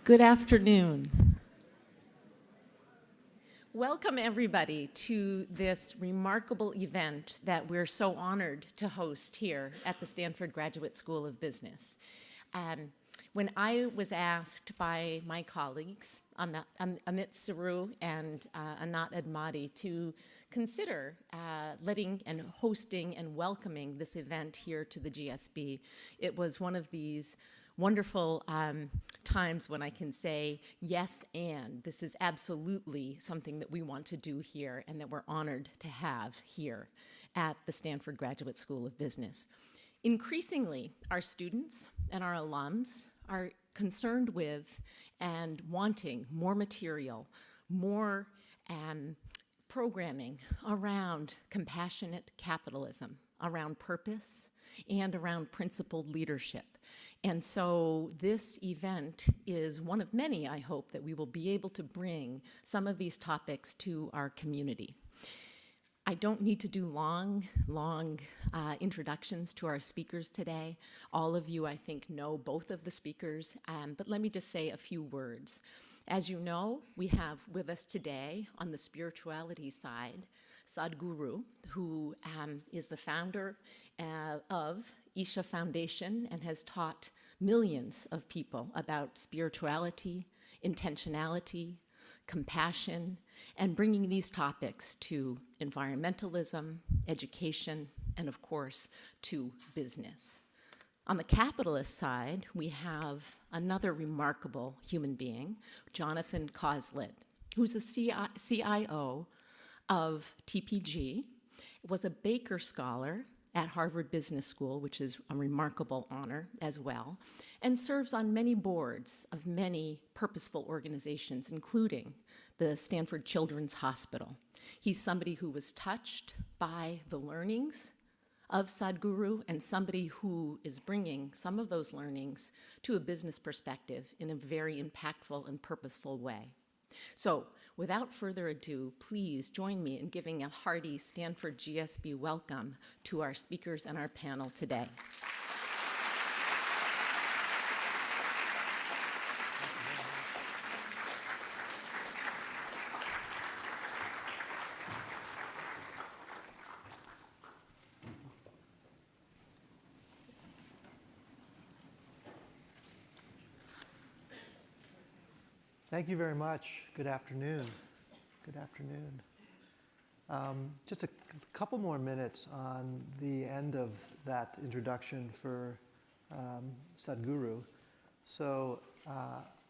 Good afternoon. Welcome, everybody, to this remarkable event that we're so honored to host here at the Stanford Graduate School of Business. When I was asked by my colleagues, Amit Saru and Anat Admati, to consider letting and hosting and welcoming this event here to the GSB, it was one of these wonderful times when I can say, yes, and this is absolutely something that we want to do here and that we're honored to have here at the Stanford Graduate School of Business. Increasingly, our students and our alums are concerned with and wanting more material, more programming around compassionate capitalism, around purpose, and around principled leadership. And so this event is one of many, I hope, that we will be able to bring some of these topics to our community. I don't need to do long introductions to our speakers today. All of you, I think, know both of the speakers, but let me just say a few words. As you know, we have with us today on the spirituality side, Sadhguru, who is the founder of Isha Foundation and has taught millions of people about spirituality, intentionality, compassion, and bringing these topics to environmentalism, education, and of course, to business. On the capitalist side, we have another remarkable human being, Jonathan Coslet, who's the CIO of TPG, was a Baker Scholar at Harvard Business School, which is a remarkable honor as well, and serves on many boards of many purposeful organizations, including the Stanford Children's Hospital. He's somebody who was touched by the learnings of Sadhguru and somebody who is bringing some of those learnings to a business perspective in a very impactful and purposeful way. So, without further ado, please join me in giving a hearty Stanford GSB welcome to our speakers and our panel today. Thank you very much. Good afternoon. Good afternoon. Just a couple more minutes on the end of that introduction for Sadhguru. So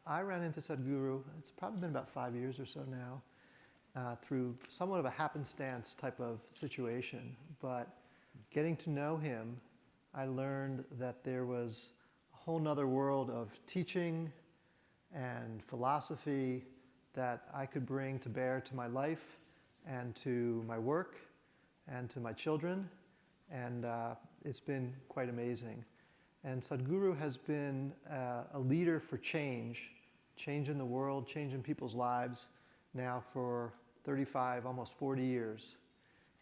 I ran into Sadhguru, it's probably been about 5 years or so now, through somewhat of a happenstance type of situation. But getting to know him, I learned that there was a whole nother world of teaching and philosophy that I could bring to bear to my life and to my work and to my children, and it's been quite amazing. And Sadhguru has been a leader for change in the world, change in people's lives now for 35, almost 40 years.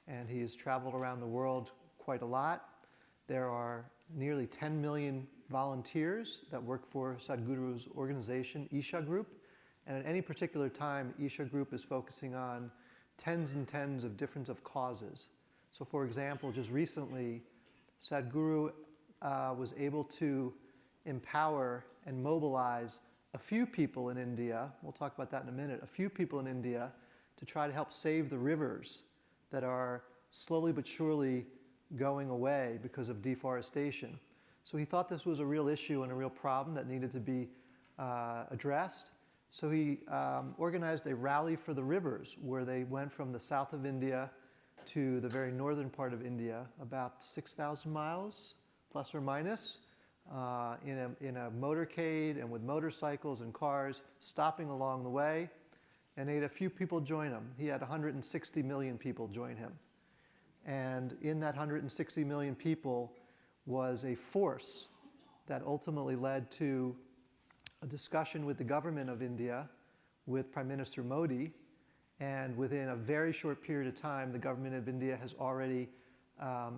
And he has traveled around the world quite a lot. There are nearly 10 million volunteers that work for Sadhguru's organization, Isha Group. And at any particular time, Isha Group is focusing on tens and tens of different causes. So for example, just recently, Sadhguru was able to empower and mobilize a few people in India, we'll talk about that in a minute, a few people in India to try to help save the rivers that are slowly but surely going away because of deforestation. So he thought this was a real issue and a real problem that needed to be addressed. So he organized a rally for the rivers where they went from the south of India to the very northern part of India, about 6,000 miles, plus or minus, in a motorcade and with motorcycles and cars, stopping along the way. And he had a few people join him. He had 160 million people join him. And in that 160 million people was a force that ultimately led to a discussion with the government of India, with Prime Minister Modi, and within a very short period of time, the government of India has already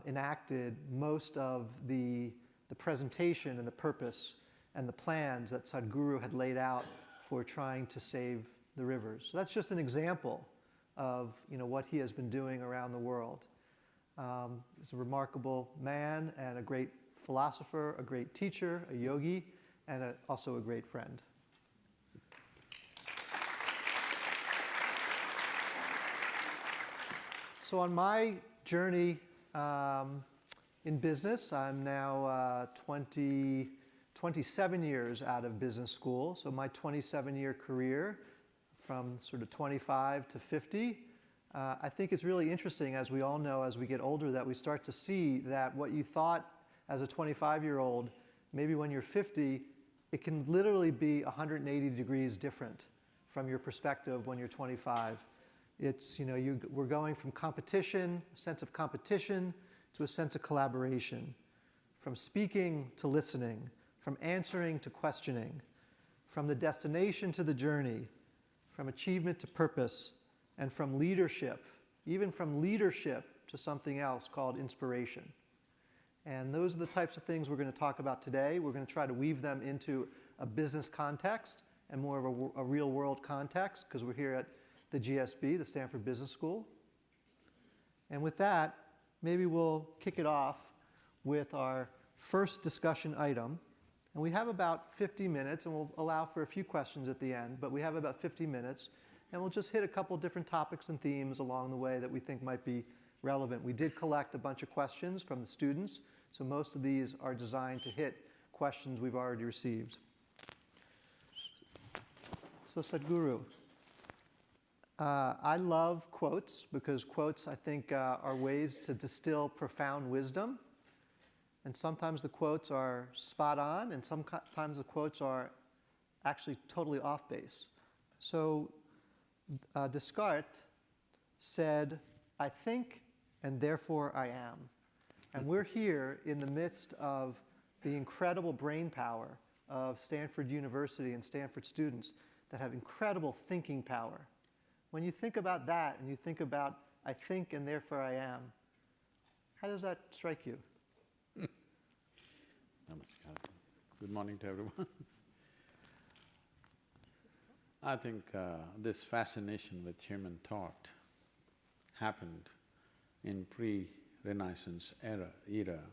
enacted most of the presentation and the purpose and the plans that Sadhguru had laid out for trying to save the rivers. So that's just an example of what he has been doing around the world. He's a remarkable man and a great philosopher, a great teacher, a yogi, and also a great friend. So on my journey in business, I'm now 27 years out of business school. So my 27-year career from sort of 25 to 50, I think it's really interesting, as we all know, as we get older, that we start to see that what you thought as a 25-year-old, maybe when you're 50, it can literally be 180 degrees different from your perspective when you're 25. It's, we're going from competition, a sense of competition, to a sense of collaboration, from speaking to listening, from answering to questioning, from the destination to the journey, from achievement to purpose, and from leadership, even from leadership to something else called inspiration. And those are the types of things we're going to talk about today. We're going to try to weave them into a business context and more of a real-world context, because we're here at the GSB, the Stanford Business School. And with that, maybe we'll kick it off with our first discussion item. And we have about 50 minutes, and we'll allow for a few questions at the end, but we have about 50 minutes. And we'll just hit a couple different topics and themes along the way that we think might be relevant. We did collect a bunch of questions from the students, so most of these are designed to hit questions we've already received. So Sadhguru, I love quotes, because quotes, I think, are ways to distill profound wisdom. And sometimes the quotes are spot on, and sometimes the quotes are actually totally off base. So Descartes said, "I think, and therefore I am." And we're here in the midst of the incredible brain power of Stanford University and Stanford students that have incredible thinking power. When you think about that, and you think about, "I think, and therefore I am," how does that strike you? Namaskar. Good morning to everyone. I think this fascination with human thought happened in pre-Renaissance era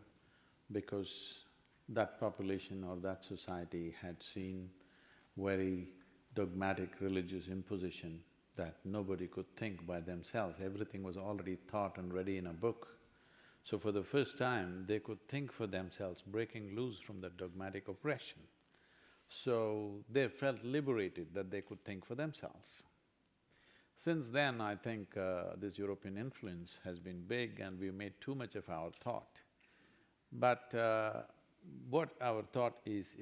because that population or that society had seen very dogmatic religious imposition that nobody could think by themselves. Everything was already thought and ready in a book. So for the first time, they could think for themselves, breaking loose from the dogmatic oppression. So they felt liberated that they could think for themselves. Since then, I think this European influence has been big and we made too much of our thought. But what our thought is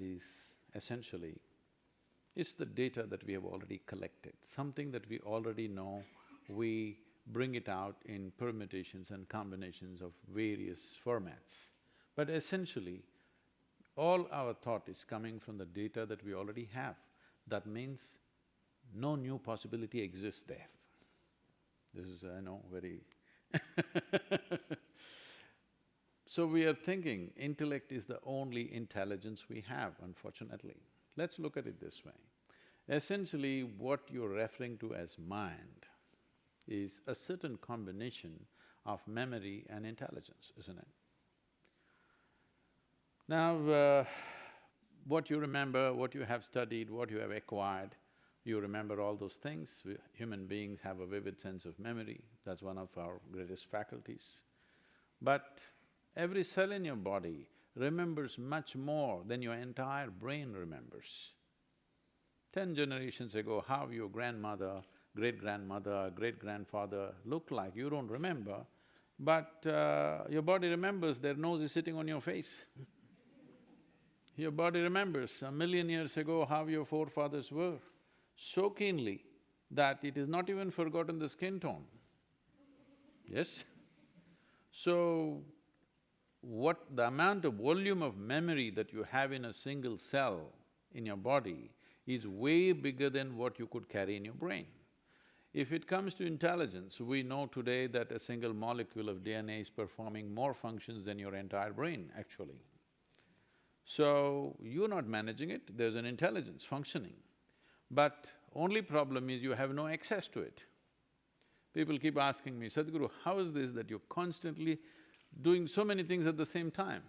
essentially, it's the data that we have already collected. Something that we already know, we bring it out in permutations and combinations of various formats. But essentially, all our thought is coming from the data that we already have. That means no new possibility exists there. This is, I know, very So we are thinking intellect is the only intelligence we have, unfortunately. Let's look at it this way. Essentially, what you're referring to as mind is a certain combination of memory and intelligence, isn't it? Now, what you remember, what you have studied, what you have acquired, you remember all those things. Human beings have a vivid sense of memory, that's one of our greatest faculties. But every cell in your body remembers much more than your entire brain remembers. 10 generations ago, how your grandmother, great-grandmother, great-grandfather looked like, you don't remember, but your body remembers their nose is sitting on your face. Your body remembers 1,000,000 years ago how your forefathers were, so keenly that it is not even forgotten the skin tone. Yes? So, what the amount of volume of memory that you have in a single cell in your body is way bigger than what you could carry in your brain. If it comes to intelligence, we know today that a single molecule of DNA is performing more functions than your entire brain, actually. So, you're not managing it, there's an intelligence functioning. But only problem is you have no access to it. People keep asking me, Sadhguru, how is this that you're constantly doing so many things at the same time?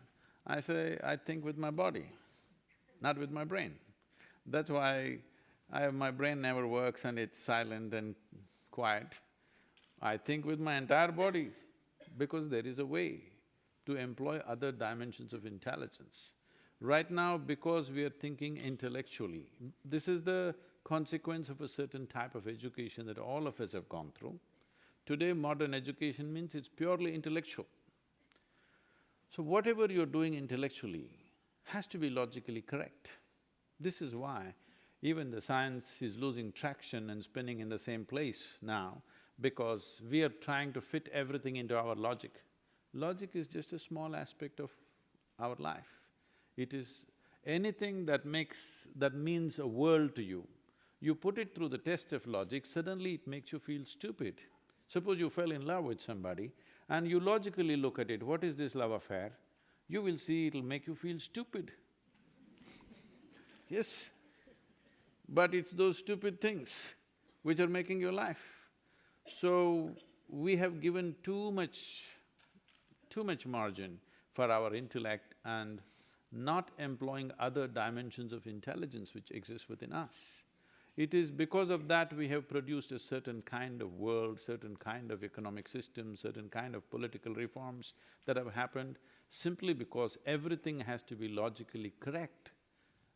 I say, I think with my body, not with my brain. That's why my brain never works and it's silent and quiet. I think with my entire body because there is a way to employ other dimensions of intelligence. Right now, because we are thinking intellectually, this is the consequence of a certain type of education that all of us have gone through. Today, modern education means it's purely intellectual. So whatever you're doing intellectually has to be logically correct. This is why even the science is losing traction and spinning in the same place now, because we are trying to fit everything into our logic. Logic is just a small aspect of our life. It is anything that means a world to you. You put it through the test of logic, suddenly it makes you feel stupid. Suppose you fell in love with somebody and you logically look at it, what is this love affair? You will see it'll make you feel stupid. Yes, but it's those stupid things which are making your life. So, we have given too much margin for our intellect and not employing other dimensions of intelligence which exist within us. It is because of that we have produced a certain kind of world, certain kind of economic system, certain kind of political reforms that have happened simply because everything has to be logically correct,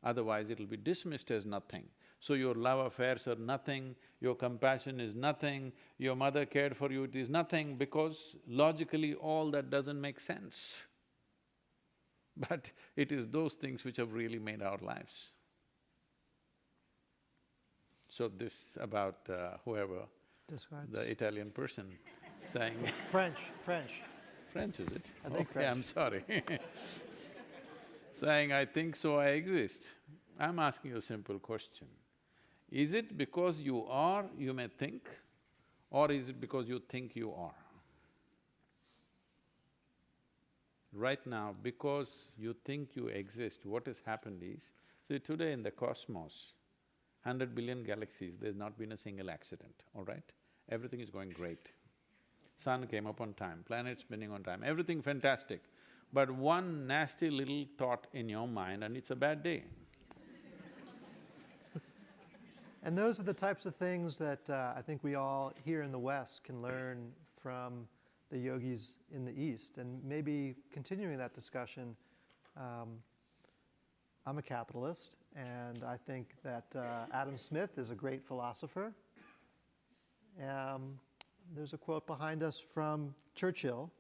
otherwise it'll be dismissed as nothing. So your love affairs are nothing, your compassion is nothing, your mother cared for you, it is nothing because logically all that doesn't make sense. But it is those things which have really made our lives. So this about whoever, Describes. the Italian person saying French. French, is it? I think Okay, I'm sorry saying, I think so, I exist. I'm asking you a simple question. Is it because you are, you may think, or is it because you think you are? Right now, because you think you exist, what has happened is, see today in the cosmos, 100 billion galaxies, there's not been a single accident, all right? Everything is going great. Sun came up on time, planet spinning on time, everything fantastic. But one nasty little thought in your mind and it's a bad day. And those are the types of things that I think we all here in the West can learn from the yogis in the East. And maybe continuing that discussion, I'm a capitalist, and I think that Adam Smith is a great philosopher. There's a quote behind us from Churchill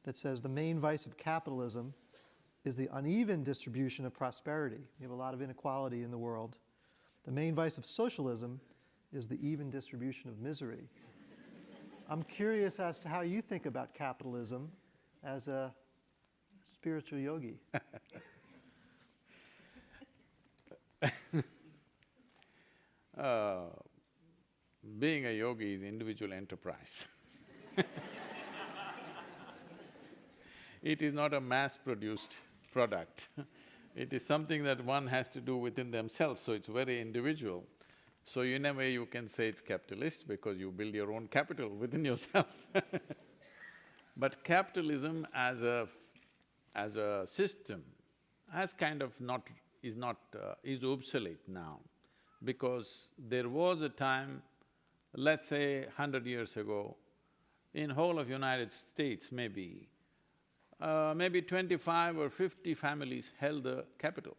that says, "The main vice of capitalism is the uneven distribution of prosperity." We have a lot of inequality in the world. "The main vice of socialism is the even distribution of misery." I'm curious as to how you think about capitalism as a spiritual yogi. Being a yogi is individual enterprise. It is not a mass-produced product. It is something that one has to do within themselves, so it's very individual. So in a way you can say it's capitalist because you build your own capital within yourself. But capitalism as a system has kind of is obsolete now, because there was a time, let's say 100 years ago, in whole of United States maybe 25 or 50 families held the capital.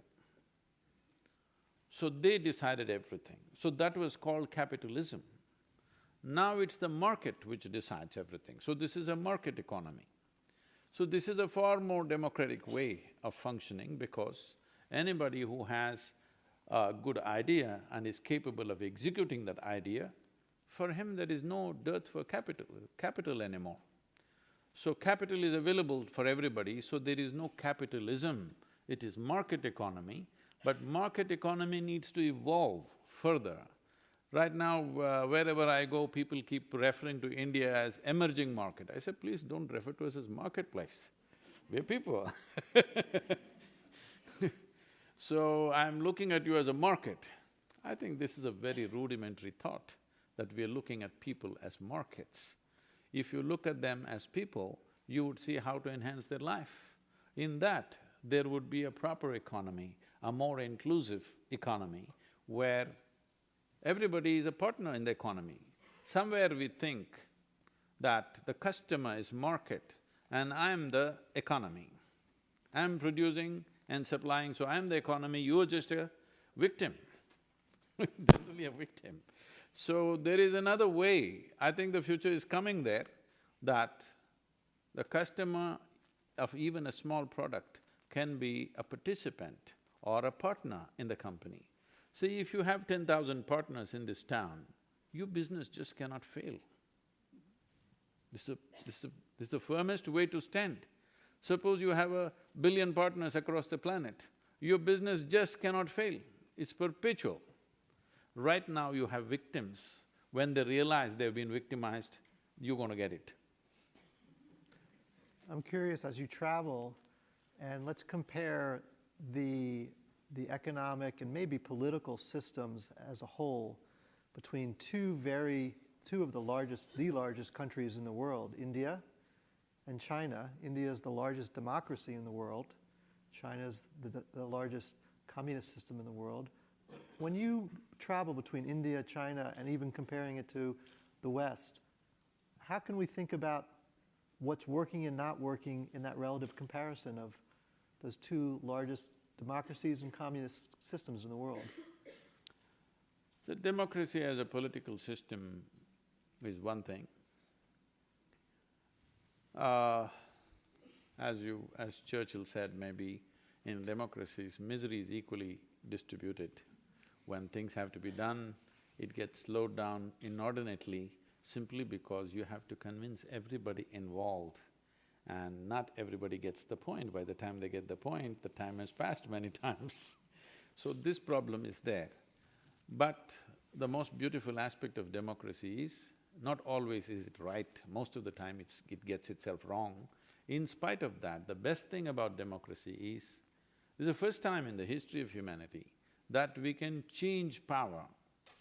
So they decided everything. So that was called capitalism. Now it's the market which decides everything. So this is a market economy. So this is a far more democratic way of functioning because anybody who has a good idea and is capable of executing that idea, for him there is no dearth for capital anymore. So capital is available for everybody, so there is no capitalism, it is market economy, but market economy needs to evolve further. Right now, wherever I go, people keep referring to India as emerging market. I say, please don't refer to us as marketplace, we're people. So I'm looking at you as a market. I think this is a very rudimentary thought, that we are looking at people as markets. If you look at them as people, you would see how to enhance their life. In that, there would be a proper economy, a more inclusive economy, where everybody is a partner in the economy. Somewhere we think that the customer is market and I'm the economy. I'm producing and supplying, so I'm the economy, you're just a victim. Generally a victim. So there is another way, I think the future is coming there, that the customer of even a small product can be a participant or a partner in the company. See, if you have 10,000 partners in this town, your business just cannot fail. This is the firmest way to stand. Suppose you have 1 billion partners across the planet, your business just cannot fail, it's perpetual. Right now you have victims. When they realize they've been victimized, you're gonna get it. I'm curious, as you travel, and let's compare the economic and maybe political systems as a whole between two of the largest countries in the world, India and China. India is the largest democracy in the world. China is the largest communist system in the world. When you travel between India, China, and even comparing it to the West, how can we think about what's working and not working in that relative comparison of those two largest democracies and communist systems in the world? So democracy as a political system is one thing. As Churchill said, maybe in democracies, misery is equally distributed. When things have to be done, it gets slowed down inordinately simply because you have to convince everybody involved, and not everybody gets the point. By the time they get the point, the time has passed many times. So this problem is there. But the most beautiful aspect of democracy is, not always is it right, most of the time it gets itself wrong. In spite of that, the best thing about democracy is, this is the first time in the history of humanity that we can change power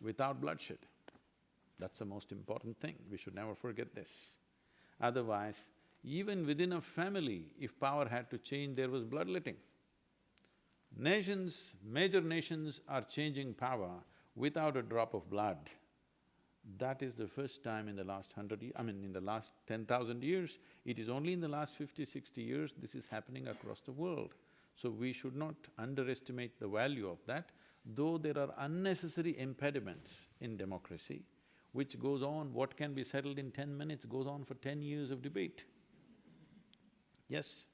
without bloodshed. That's the most important thing, we should never forget this. Otherwise, even within a family, if power had to change, there was bloodletting. Nations, major nations are changing power without a drop of blood. That is the first time in the last in the last 10,000 years. It is only in the last 50, 60 years this is happening across the world. So we should not underestimate the value of that, though there are unnecessary impediments in democracy, which goes on, what can be settled in 10 minutes goes on for 10 years of debate. Yes.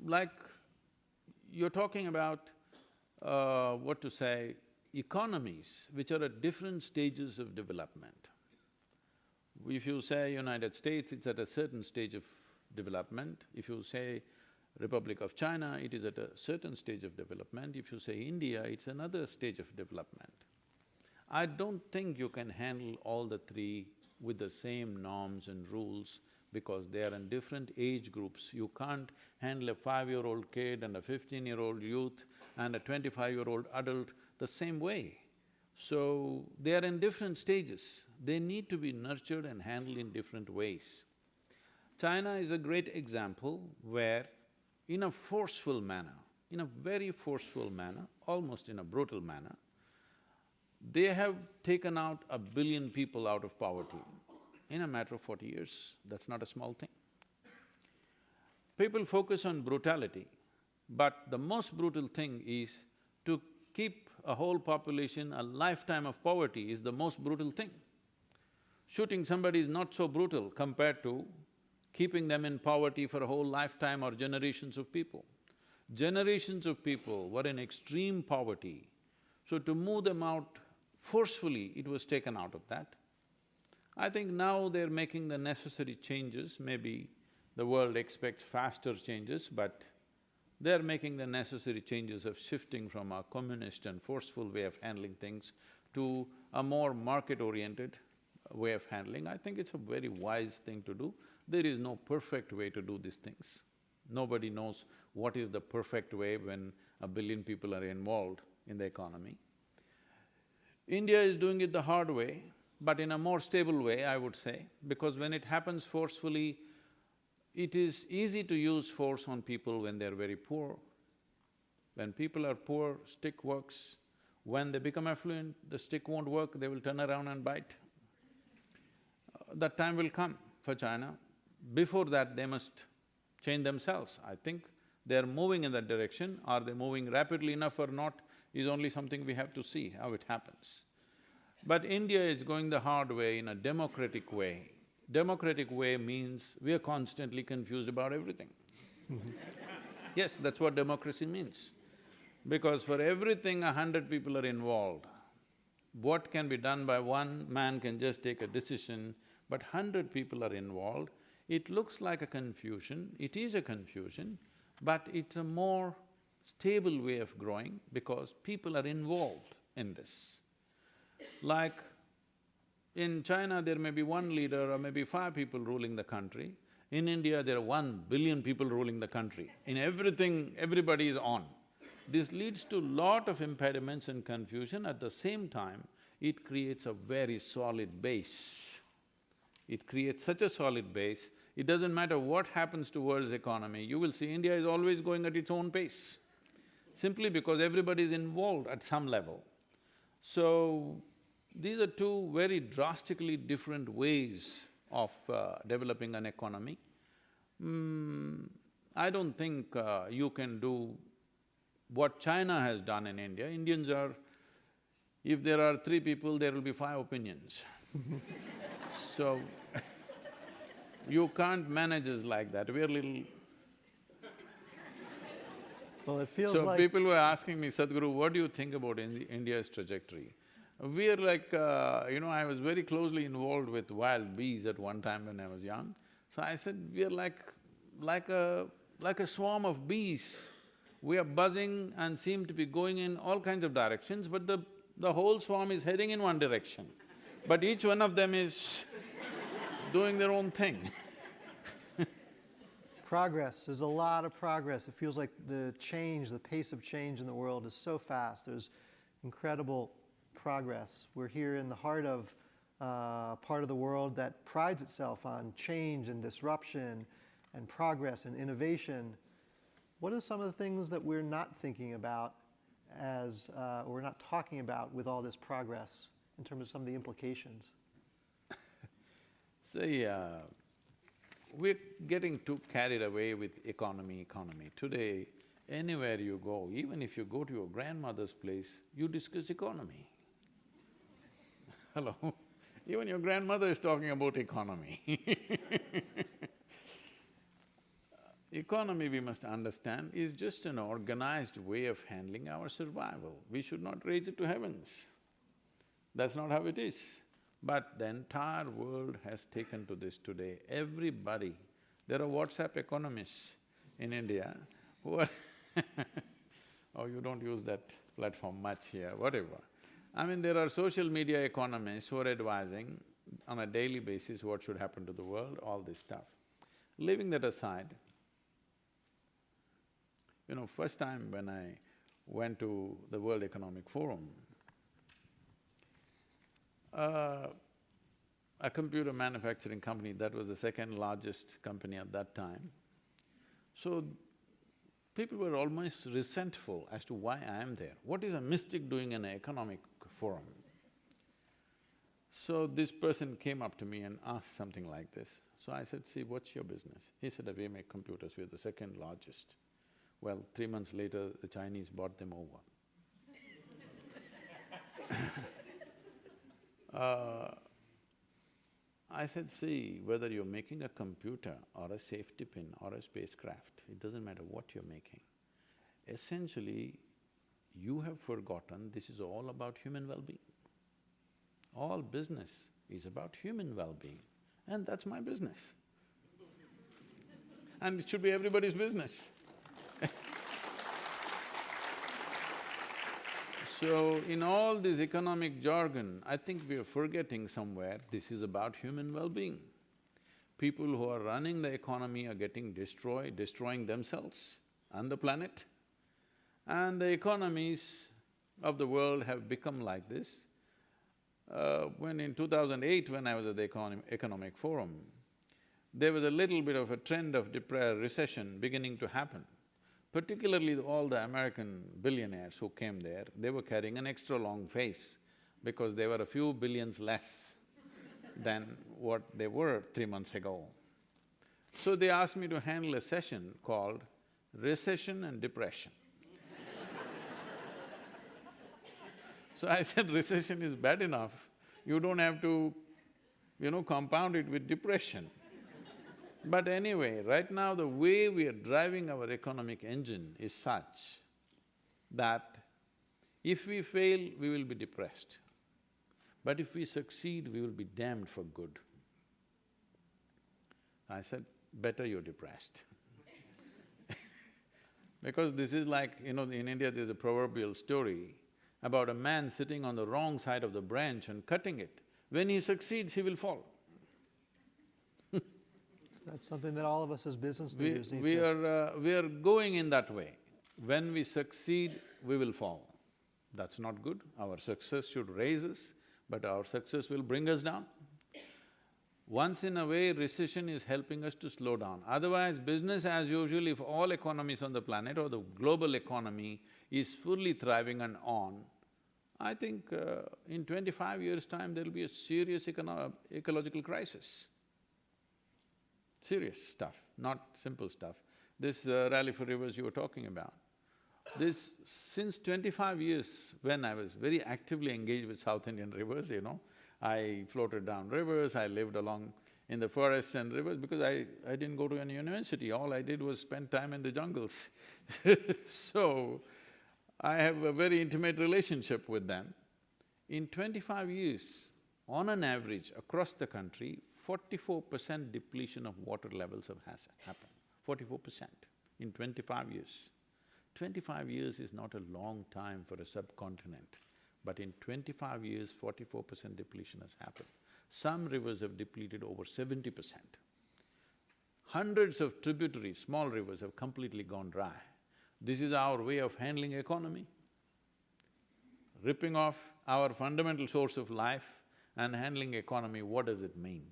Like you're talking about, economies which are at different stages of development. If you say United States, it's at a certain stage of development. If you say Republic of China, it is at a certain stage of development. If you say India, it's another stage of development. I don't think you can handle all the three with the same norms and rules because they are in different age groups. You can't handle a 5-year-old kid and a 15-year-old youth and a 25-year-old adult the same way. So, they are in different stages. They need to be nurtured and handled in different ways. China is a great example where in a forceful manner, in a very forceful manner, almost in a brutal manner, they have taken out 1 billion people out of poverty in a matter of 40 years. That's not a small thing. People focus on brutality, but the most brutal thing is to keep a whole population a lifetime of poverty is the most brutal thing. Shooting somebody is not so brutal compared to keeping them in poverty for a whole lifetime or generations of people. Generations of people were in extreme poverty, so to move them out forcefully, it was taken out of that. I think now they're making the necessary changes, maybe the world expects faster changes, but they're making the necessary changes of shifting from a communist and forceful way of handling things to a more market-oriented way of handling. I think it's a very wise thing to do. There is no perfect way to do these things. Nobody knows what is the perfect way when 1 billion people are involved in the economy. India is doing it the hard way, but in a more stable way, I would say, because when it happens forcefully, it is easy to use force on people when they're very poor. When people are poor, stick works. When they become affluent, the stick won't work, they will turn around and bite. That time will come for China. Before that, they must change themselves. I think they're moving in that direction. Are they moving rapidly enough or not is only something we have to see how it happens. But India is going the hard way in a democratic way. Democratic way means we are constantly confused about everything. Yes, that's what democracy means. Because for everything 100 people are involved. What can be done by one man can just take a decision, but 100 people are involved. It looks like a confusion, it is a confusion, but it's a more stable way of growing because people are involved in this. Like in China, there may be one leader or maybe 5 people ruling the country. In India, there are 1 billion people ruling the country. In everything, everybody is on. This leads to lot of impediments and confusion. At the same time, it creates a very solid base. It creates such a solid base, it doesn't matter what happens to world's economy, you will see India is always going at its own pace, simply because everybody is involved at some level. So, these are two very drastically different ways of developing an economy. I don't think you can do what China has done in India. Indians are… if there are 3 people, there will be 5 opinions. So, you can't manage us like that, we're little… Well, it feels So like… people were asking me, Sadhguru, what do you think about India's trajectory? We're like, I was very closely involved with wild bees at one time when I was young. So I said, we're like a swarm of bees. We are buzzing and seem to be going in all kinds of directions, but the whole swarm is heading in one direction. But each one of them is doing their own thing. Progress, there's a lot of progress. It feels like the pace of change in the world is so fast. There's incredible progress. We're here in the heart of part of the world that prides itself on change and disruption and progress and innovation. What are some of the things that we're not thinking about or we're not talking about with all this progress in terms of some of the implications? See, we're getting too carried away with economy. Today, anywhere you go, even if you go to your grandmother's place, you discuss economy. Hello? Even your grandmother is talking about economy. Economy, we must understand, is just an organized way of handling our survival. We should not raise it to heavens. That's not how it is. But the entire world has taken to this today. Everybody… there are WhatsApp economists in India who are oh, you don't use that platform much here, whatever. I mean, there are social media economists who are advising on a daily basis what should happen to the world, all this stuff. Leaving that aside, first time when I went to the World Economic Forum, a computer manufacturing company, that was the second largest company at that time. So, people were almost resentful as to why I am there. What is a mystic doing in an economic forum? So this person came up to me and asked something like this. So I said, see, what's your business? He said, we make computers, we're the second largest. Well, 3 months later, the Chinese bought them over. I said, see, whether you're making a computer or a safety pin or a spacecraft, it doesn't matter what you're making. Essentially, you have forgotten this is all about human well-being. All business is about human well-being, and that's my business. And it should be everybody's business. So, in all this economic jargon, I think we are forgetting somewhere this is about human well-being. People who are running the economy are getting destroyed, destroying themselves and the planet. And the economies of the world have become like this. When in 2008, when I was at the Economic Forum, there was a little bit of a trend of recession beginning to happen. Particularly all the American billionaires who came there, they were carrying an extra long face because they were a few billions less than what they were 3 months ago. So they asked me to handle a session called Recession and Depression. So I said, recession is bad enough, you don't have to, compound it with depression. But anyway, right now the way we are driving our economic engine is such that if we fail, we will be depressed. But if we succeed, we will be damned for good. I said, better you're depressed. Because this is like, in India there's a proverbial story about a man sitting on the wrong side of the branch and cutting it. When he succeeds, he will fall. That's something that all of us as business We leaders need to… we are going in that way. When we succeed, we will fall. That's not good. Our success should raise us, but our success will bring us down. Once in a way, recession is helping us to slow down. Otherwise, business as usual, if all economies on the planet or the global economy is fully thriving and on, I think in 25 years' time, there'll be a serious ecological crisis. Serious stuff, not simple stuff. This Rally for Rivers you were talking about, since 25 years, when I was very actively engaged with South Indian rivers, I floated down rivers, I lived along in the forests and rivers because I didn't go to any university, all I did was spend time in the jungles. So, I have a very intimate relationship with them. In 25 years, on an average, across the country, 44% depletion of water levels has happened, 44% in 25 years. 25 years is not a long time for a subcontinent, but in 25 years, 44% depletion has happened. Some rivers have depleted over 70%. Hundreds of tributaries, small rivers have completely gone dry. This is our way of handling economy, ripping off our fundamental source of life and handling economy, what does it mean?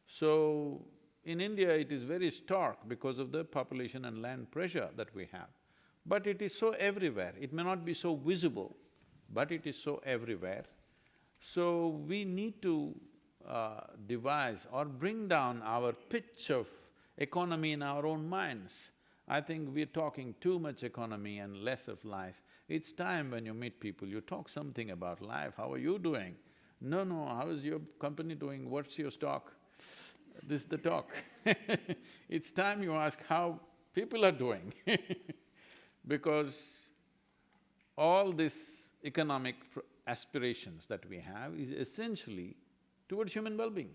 So, in India it is very stark because of the population and land pressure that we have. But it is so everywhere, it may not be so visible, but it is so everywhere. So, we need to devise or bring down our pitch of economy in our own minds. I think we're talking too much economy and less of life. It's time when you meet people, you talk something about life, how are you doing? No, how is your company doing, what's your stock? This is the talk. It's time you ask how people are doing because all these economic aspirations that we have is essentially towards human well-being.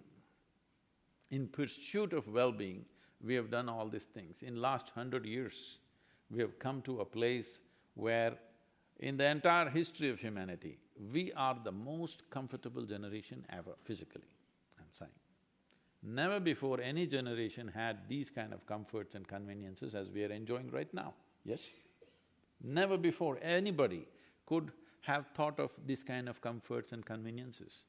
In pursuit of well-being, we have done all these things. In last 100 years, we have come to a place where in the entire history of humanity, we are the most comfortable generation ever, physically, I'm saying. Never before any generation had these kind of comforts and conveniences as we are enjoying right now, yes? Never before anybody could have thought of this kind of comforts and conveniences.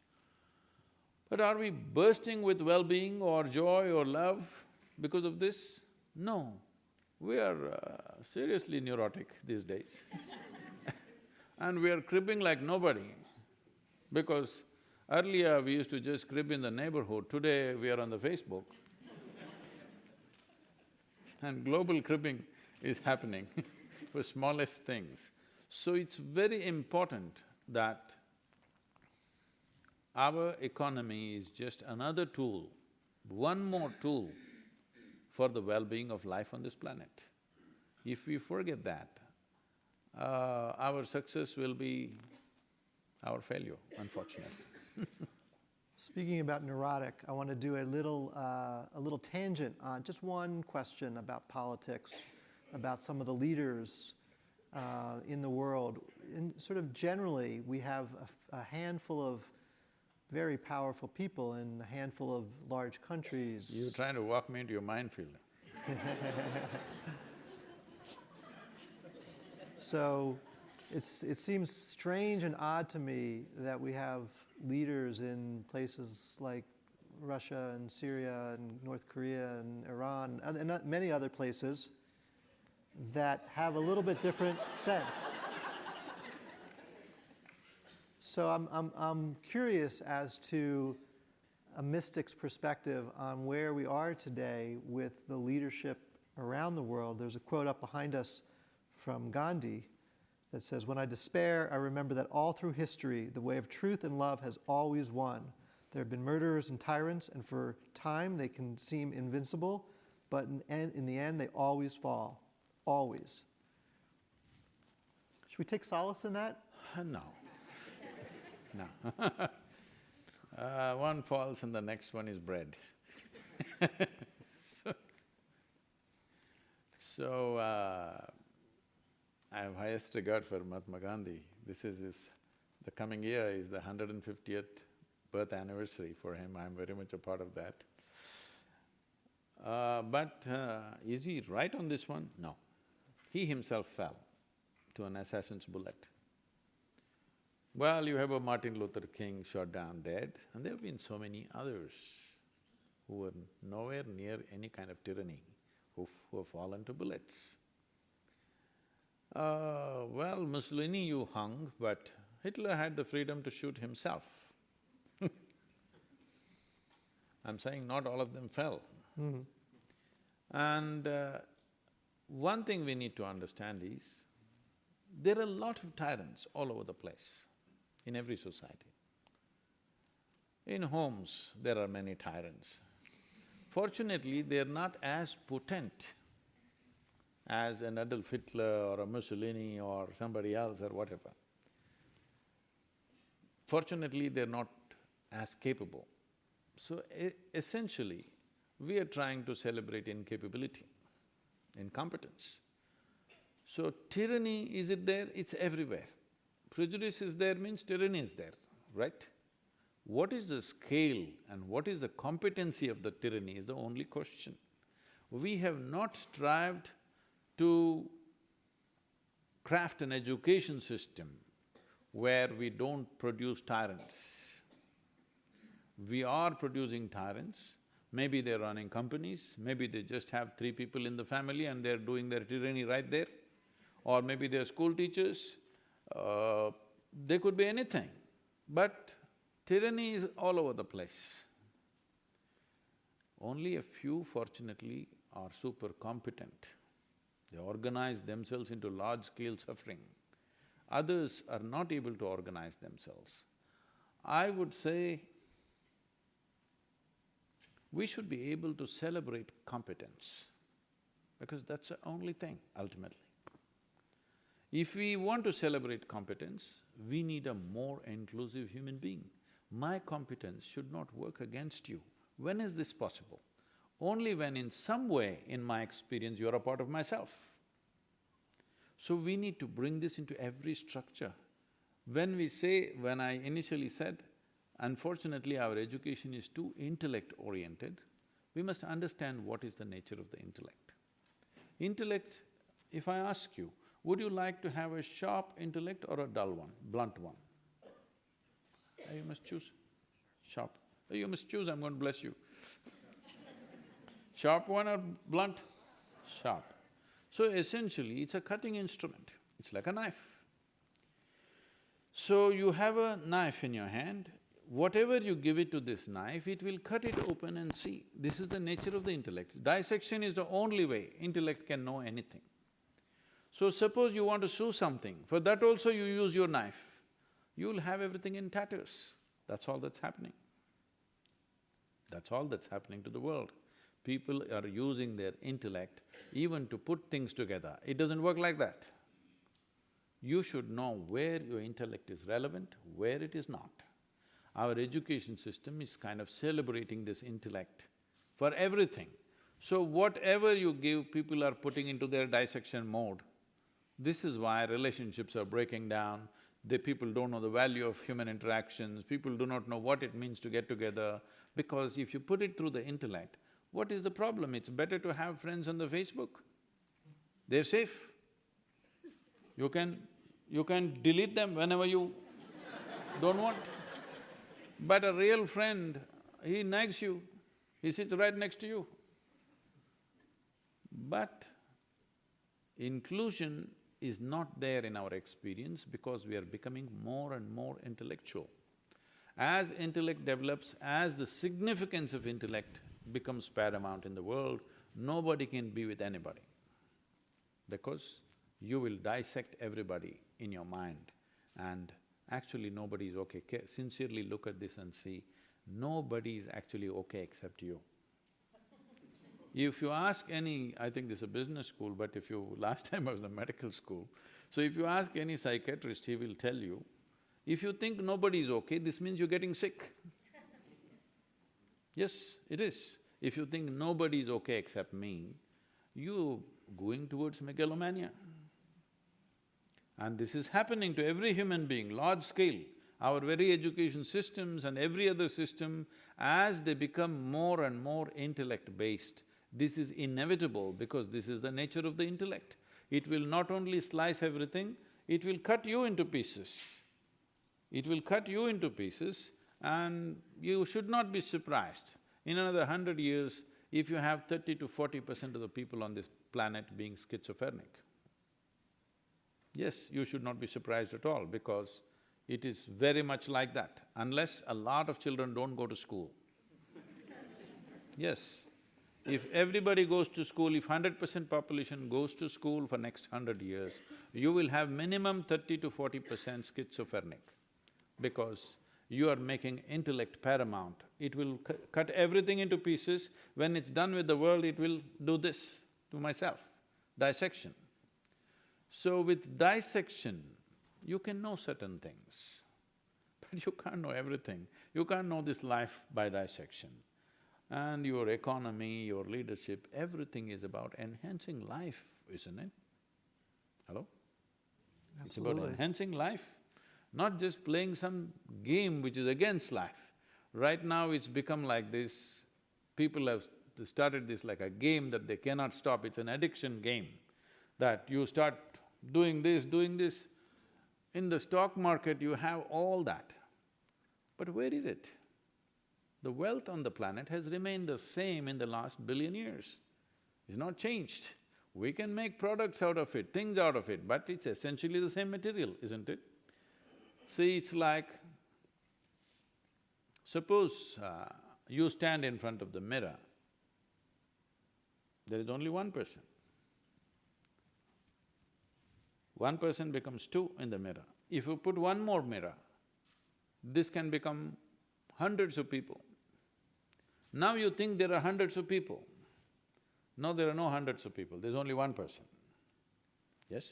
But are we bursting with well-being or joy or love because of this? No, we are seriously neurotic these days and we are cribbing like nobody because earlier we used to just crib in the neighborhood, today we are on the Facebook and global cribbing is happening for smallest things. So it's very important that our economy is just another tool, one more tool for the well-being of life on this planet. If we forget that, our success will be our failure, unfortunately. Speaking about neurotic, I want to do a little tangent on just one question about politics, about some of the leaders in the world. Sort of generally, we have a handful of very powerful people in a handful of large countries. You're trying to walk me into your minefield. So it seems strange and odd to me that we have leaders in places like Russia and Syria and North Korea and Iran and many other places that have a little bit different sense. So I'm curious as to a mystic's perspective on where we are today with the leadership around the world. There's a quote up behind us from Gandhi that says, "When I despair, I remember that all through history, the way of truth and love has always won. There have been murderers and tyrants, and for time they can seem invincible, but in the end they always fall. Always." Should we take solace in that? No. No. One falls and the next one is bread. So, I have highest regard for Mahatma Gandhi. The coming year is the 150th birth anniversary for him. I'm very much a part of that. But is he right on this one? No. He himself fell to an assassin's bullet. Well, you have a Martin Luther King shot down dead, and there have been so many others who were nowhere near any kind of tyranny, who have fallen to bullets. Well, Mussolini you hung, but Hitler had the freedom to shoot himself. I'm saying not all of them fell. Mm-hmm. And one thing we need to understand is, there are a lot of tyrants all over the place, in every society. In homes, there are many tyrants. Fortunately, they're not as potent as an Adolf Hitler or a Mussolini or somebody else or whatever. Fortunately, they're not as capable. So essentially, we are trying to celebrate incapability, incompetence. So tyranny, is it there? It's everywhere. Prejudice is there means tyranny is there, right? What is the scale and what is the competency of the tyranny is the only question. We have not strived to craft an education system where we don't produce tyrants. We are producing tyrants. Maybe they're running companies, maybe they just have 3 people in the family and they're doing their tyranny right there. Or maybe they're school teachers, they could be anything. But tyranny is all over the place. Only a few, fortunately, are super competent. They organize themselves into large-scale suffering. Others are not able to organize themselves. I would say we should be able to celebrate competence, because that's the only thing, ultimately. If we want to celebrate competence, we need a more inclusive human being. My competence should not work against you. When is this possible? Only when in some way, in my experience, you're a part of myself. So we need to bring this into every structure. When I initially said, unfortunately our education is too intellect-oriented, we must understand what is the nature of the intellect. Intellect, if I ask you, would you like to have a sharp intellect or a dull one, blunt one? You must choose. Sharp. You must choose, I'm going to bless you. Sharp one or blunt? Sharp. So essentially, it's a cutting instrument, it's like a knife. So you have a knife in your hand, whatever you give it to this knife, it will cut it open and see. This is the nature of the intellect. Dissection is the only way intellect can know anything. So suppose you want to sew something, for that also you use your knife, you'll have everything in tatters. That's all that's happening. That's all that's happening to the world. People are using their intellect even to put things together. It doesn't work like that. You should know where your intellect is relevant, where it is not. Our education system is kind of celebrating this intellect for everything. So whatever you give, people are putting into their dissection mode. This is why relationships are breaking down, people don't know the value of human interactions, people do not know what it means to get together, because if you put it through the intellect, what is the problem? It's better to have friends on the Facebook. They're safe. You can delete them whenever you don't want. But a real friend, he nags you, he sits right next to you. But inclusion is not there in our experience because we are becoming more and more intellectual. As intellect develops, as the significance of intellect becomes paramount in the world, nobody can be with anybody because you will dissect everybody in your mind and actually nobody is okay. Sincerely look at this and see, nobody is actually okay except you. If you ask any… I think this is a business school, but if you… last time I was in a medical school, so if you ask any psychiatrist, he will tell you, if you think nobody is okay, this means you're getting sick. Yes, it is. If you think nobody is okay except me, you're going towards megalomania. And this is happening to every human being, large scale. Our very education systems and every other system, as they become more and more intellect-based, this is inevitable because this is the nature of the intellect. It will not only slice everything, it will cut you into pieces. It will cut you into pieces and you should not be surprised. In another 100 years, if you have 30 to 40% of the people on this planet being schizophrenic, yes, you should not be surprised at all because it is very much like that, unless a lot of children don't go to school. Yes, if everybody goes to school, if 100% population goes to school for next 100 years, you will have minimum 30 to 40% schizophrenic because you are making intellect paramount. It will cut everything into pieces. When it's done with the world, it will do this to myself, dissection. So with dissection, you can know certain things, but you can't know everything. You can't know this life by dissection. And your economy, your leadership, everything is about enhancing life, isn't it? Hello? Absolutely. It's about enhancing life, not just playing some game which is against life. Right now it's become like this, people have started this like a game that they cannot stop, it's an addiction game, that you start doing this. In the stock market you have all that, but where is it? The wealth on the planet has remained the same in the last billion years. It's not changed. We can make products out of it, things out of it, but it's essentially the same material, isn't it? See, it's like, suppose you stand in front of the mirror, there is only one person. One person becomes two in the mirror. If you put one more mirror, this can become hundreds of people. Now you think there are hundreds of people. No, there are no hundreds of people, there's only one person. Yes?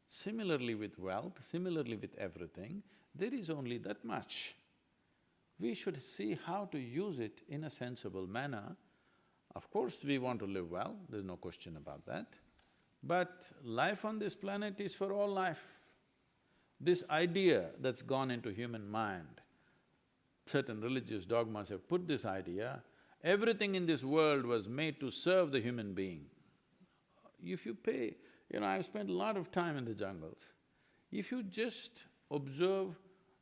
Similarly with wealth, similarly with everything, there is only that much. We should see how to use it in a sensible manner. Of course, we want to live well, there's no question about that. But life on this planet is for all life. This idea that's gone into human mind, certain religious dogmas have put this idea, everything in this world was made to serve the human being. If you pay… I've spent a lot of time in the jungles. If you just observe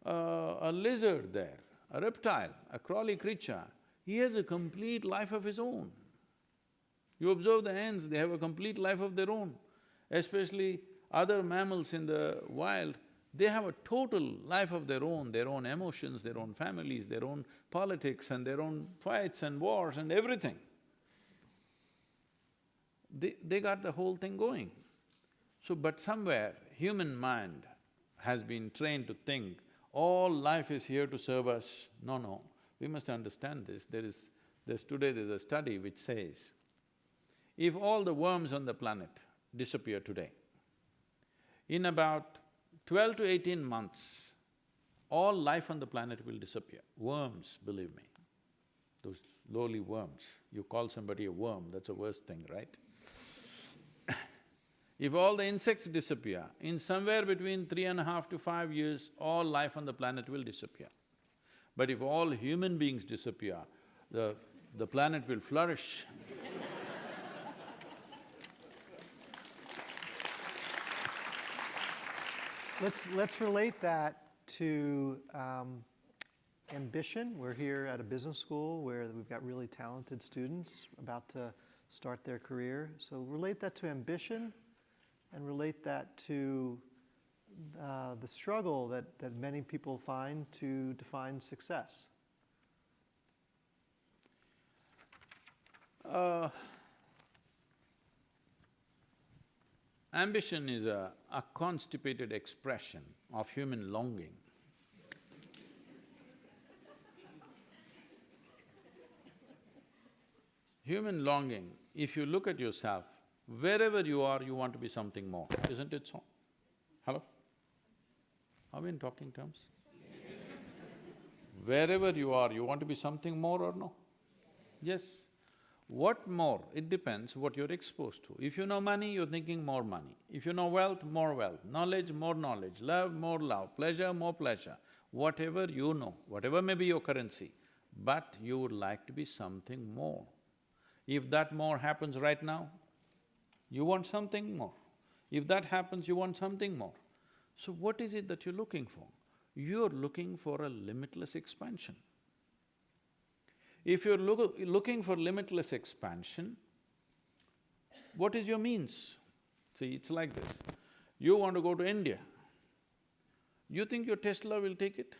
a lizard there, a reptile, a crawly creature, he has a complete life of his own. You observe the ants, they have a complete life of their own. Especially other mammals in the wild, they have a total life of their own emotions, their own families, their own politics and their own fights and wars and everything. They got the whole thing going. So, but somewhere human mind has been trained to think, all life is here to serve us. No, we must understand this. Today there's a study which says, if all the worms on the planet disappear today, in about 12 to 18 months, all life on the planet will disappear. Worms, believe me, those lowly worms. You call somebody a worm, that's the worst thing, right? If all the insects disappear, in somewhere between 3.5 to 5 years, all life on the planet will disappear. But if all human beings disappear, the planet will flourish. let's relate that to ambition. We're here at a business school where we've got really talented students about to start their career. So relate that to ambition and relate that to the struggle that many people find to define success. Ambition is a constipated expression of human longing. Human longing, if you look at yourself, wherever you are, you want to be something more, isn't it so? Hello? Are we in talking terms? Wherever you are, you want to be something more or no? Yes. What more? It depends what you're exposed to. If you know money, you're thinking more money. If you know wealth, more wealth. Knowledge, more knowledge. Love, more love. Pleasure, more pleasure. Whatever you know, whatever may be your currency, but you would like to be something more. If that more happens right now, you want something more. If that happens, you want something more. So what is it that you're looking for? You're looking for a limitless expansion. If you're looking for limitless expansion, what is your means? See, it's like this. You want to go to India. You think your Tesla will take it?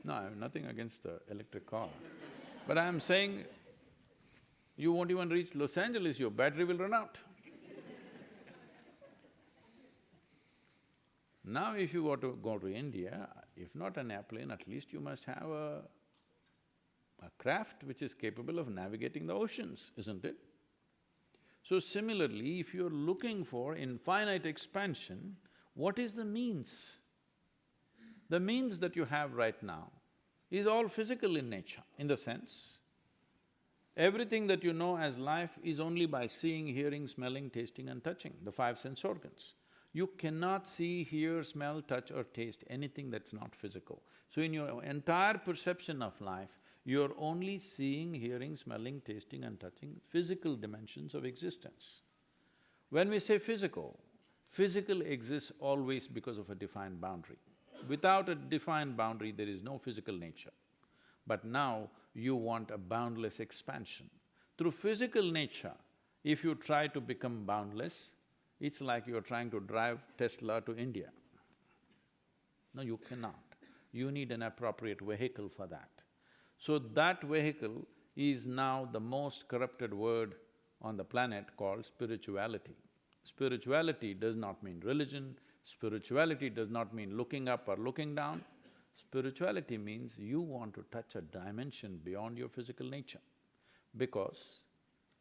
No, I have nothing against the electric car. But I'm saying, you won't even reach Los Angeles, your battery will run out. Now if you want to go to India, if not an airplane, at least you must have a craft which is capable of navigating the oceans, isn't it? So similarly, if you're looking for infinite expansion, what is the means? The means that you have right now is all physical in nature, in the sense, everything that you know as life is only by seeing, hearing, smelling, tasting and touching, the five sense organs. You cannot see, hear, smell, touch or taste anything that's not physical. So in your entire perception of life, you're only seeing, hearing, smelling, tasting and touching physical dimensions of existence. When we say physical, physical exists always because of a defined boundary. Without a defined boundary, there is no physical nature. But now, you want a boundless expansion. Through physical nature, if you try to become boundless, it's like you're trying to drive Tesla to India. No, you cannot. You need an appropriate vehicle for that. So that vehicle is now the most corrupted word on the planet called spirituality. Spirituality does not mean religion, spirituality does not mean looking up or looking down. Spirituality means you want to touch a dimension beyond your physical nature. Because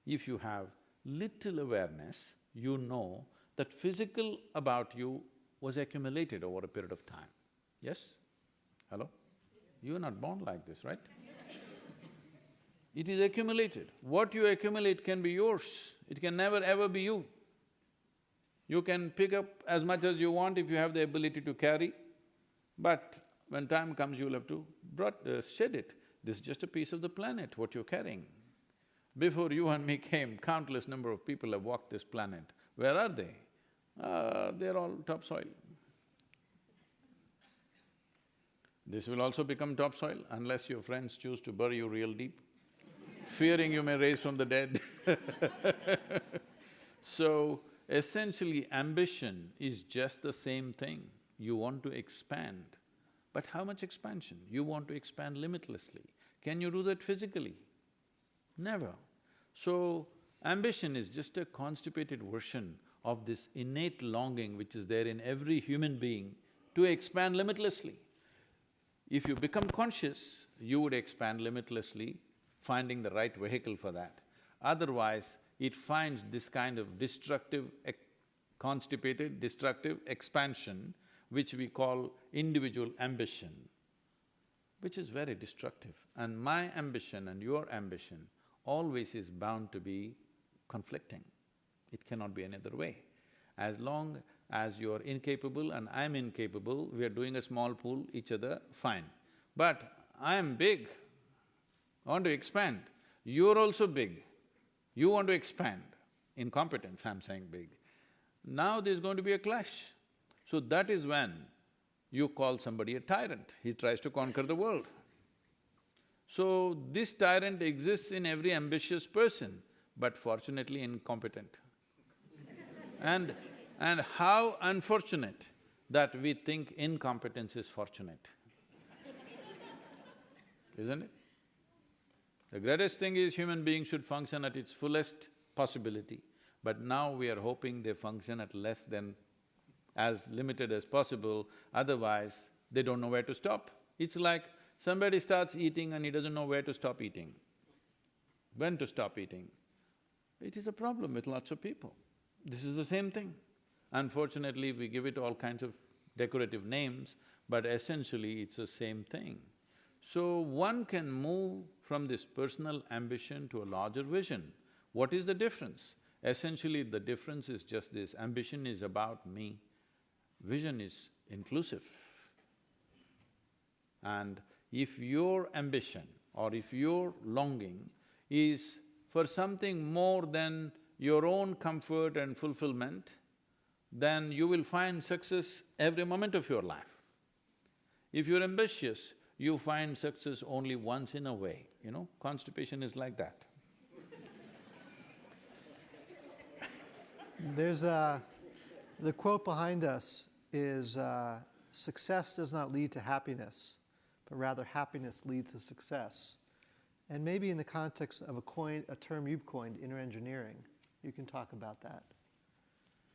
if you have little awareness, you know that physical about you was accumulated over a period of time. Yes? Hello? You are not born like this, right? It is accumulated. What you accumulate can be yours, it can never ever be you. You can pick up as much as you want if you have the ability to carry, but when time comes, you'll have to shed it. This is just a piece of the planet, what you're carrying. Before you and me came, countless number of people have walked this planet. Where are they? They're all topsoil. This will also become topsoil unless your friends choose to bury you real deep, fearing you may rise from the dead. So, essentially ambition is just the same thing. You want to expand. But how much expansion? You want to expand limitlessly. Can you do that physically? Never. So, ambition is just a constipated version of this innate longing which is there in every human being to expand limitlessly. If you become conscious, you would expand limitlessly, finding the right vehicle for that. Otherwise, it finds this kind of destructive, constipated, destructive expansion which we call individual ambition, which is very destructive. And my ambition and your ambition always is bound to be conflicting. It cannot be any other way. As long as you're incapable and I'm incapable, we are doing a small pool, each other, fine. But I am big, I want to expand. You're also big, you want to expand. In competence, I'm saying big. Now there's going to be a clash. So that is when you call somebody a tyrant, he tries to conquer the world. So this tyrant exists in every ambitious person, but fortunately incompetent. And how unfortunate that we think incompetence is fortunate, isn't it? The greatest thing is human beings should function at its fullest possibility, but now we are hoping they function at less than as limited as possible, otherwise they don't know where to stop. It's like somebody starts eating and he doesn't know where to stop eating, when to stop eating. It is a problem with lots of people. This is the same thing. Unfortunately, we give it all kinds of decorative names, but essentially it's the same thing. So one can move from this personal ambition to a larger vision. What is the difference? Essentially, the difference is just this: ambition is about me, vision is inclusive. And if your ambition or if your longing is for something more than your own comfort and fulfillment, then you will find success every moment of your life. If you're ambitious, you find success only once in a way, you know, constipation is like that. The quote behind us is, success does not lead to happiness, but rather happiness leads to success. And maybe in the context of a term you've coined, inner engineering, you can talk about that.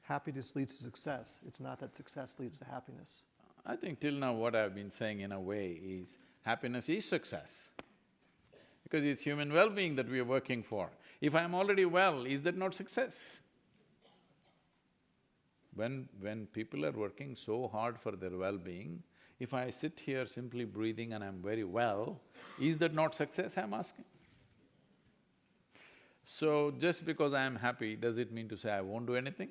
Happiness leads to success. It's not that success leads to happiness. I think till now what I've been saying in a way is, happiness is success, because it's human well-being that we are working for. If I'm already well, is that not success? When people are working so hard for their well-being, if I sit here simply breathing and I'm very well, is that not success, I'm asking? So just because I am happy, does it mean to say I won't do anything?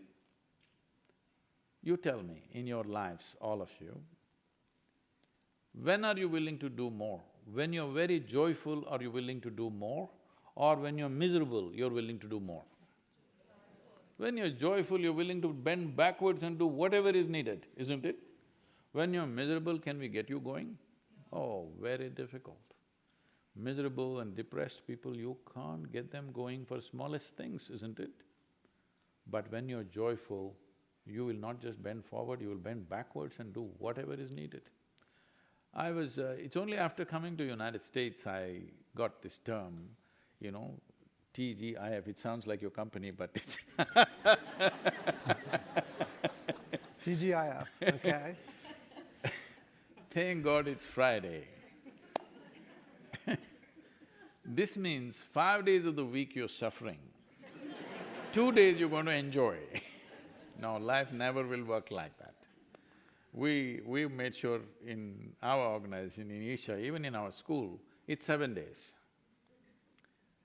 You tell me, in your lives, all of you, when are you willing to do more? When you're very joyful, are you willing to do more? Or when you're miserable, you're willing to do more? When you're joyful, you're willing to bend backwards and do whatever is needed, isn't it? When you're miserable, can we get you going? Oh, very difficult. Miserable and depressed people, you can't get them going for smallest things, isn't it? But when you're joyful, you will not just bend forward, you will bend backwards and do whatever is needed. It's only after coming to United States I got this term, you know, TGIF, it sounds like your company, but it's TGIF, okay. Thank God it's Friday. This means 5 days of the week you're suffering, 2 days you're going to enjoy. No, life never will work like that. We've made sure in our organization, in Isha, even in our school, it's 7 days.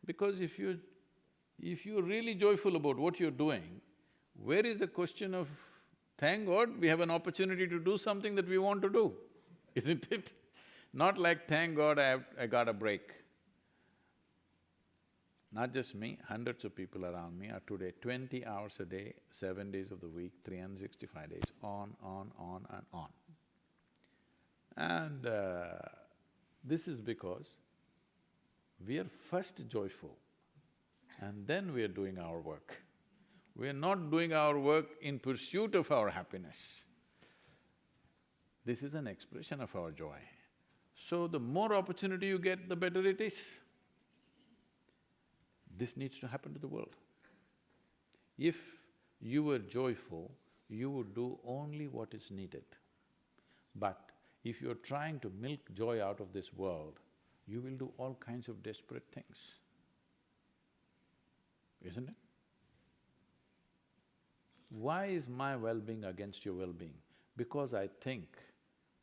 Because if you're really joyful about what you're doing, where is the question of, thank God we have an opportunity to do something that we want to do, isn't it? Not like, thank God I got a break. Not just me, hundreds of people around me are today 20 hours a day, 7 days of the week, 365 days, on and on. And this is because we are first joyful and then we are doing our work. We are not doing our work in pursuit of our happiness. This is an expression of our joy. So the more opportunity you get, the better it is. This needs to happen to the world. If you were joyful, you would do only what is needed. But if you're trying to milk joy out of this world, you will do all kinds of desperate things, isn't it? Why is my well-being against your well-being? Because I think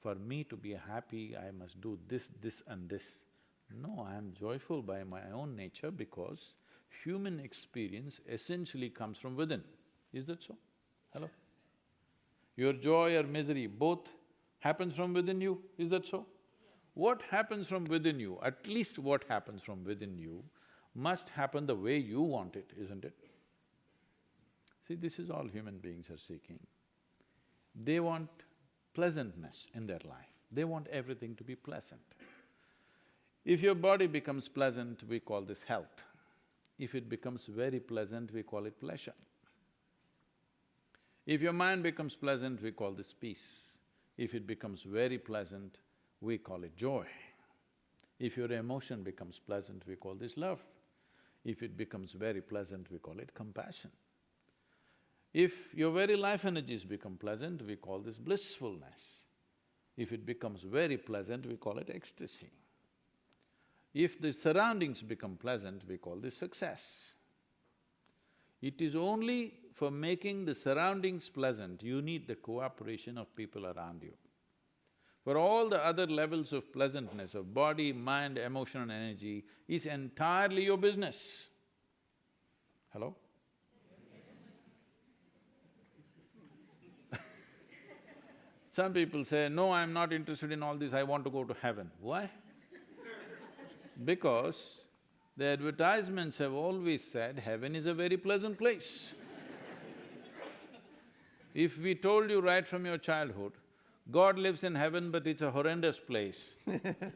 for me to be happy, I must do this, this and this. No, I am joyful by my own nature because human experience essentially comes from within. Is that so? Hello? Your joy or misery, both happens from within you, is that so? What happens from within you, at least what happens from within you, must happen the way you want it, isn't it? See, this is all human beings are seeking. They want pleasantness in their life. They want everything to be pleasant. If your body becomes pleasant, we call this health. If it becomes very pleasant, we call it pleasure. If your mind becomes pleasant, we call this peace. If it becomes very pleasant, we call it joy. If your emotion becomes pleasant, we call this love. If it becomes very pleasant, we call it compassion. If your very life energies become pleasant, we call this blissfulness. If it becomes very pleasant, we call it ecstasy. If the surroundings become pleasant, we call this success. It is only for making the surroundings pleasant, you need the cooperation of people around you. For all the other levels of pleasantness of body, mind, emotion and energy is entirely your business. Hello? Some people say, no, I'm not interested in all this, I want to go to heaven. Why? Because the advertisements have always said heaven is a very pleasant place. If we told you right from your childhood, God lives in heaven but it's a horrendous place,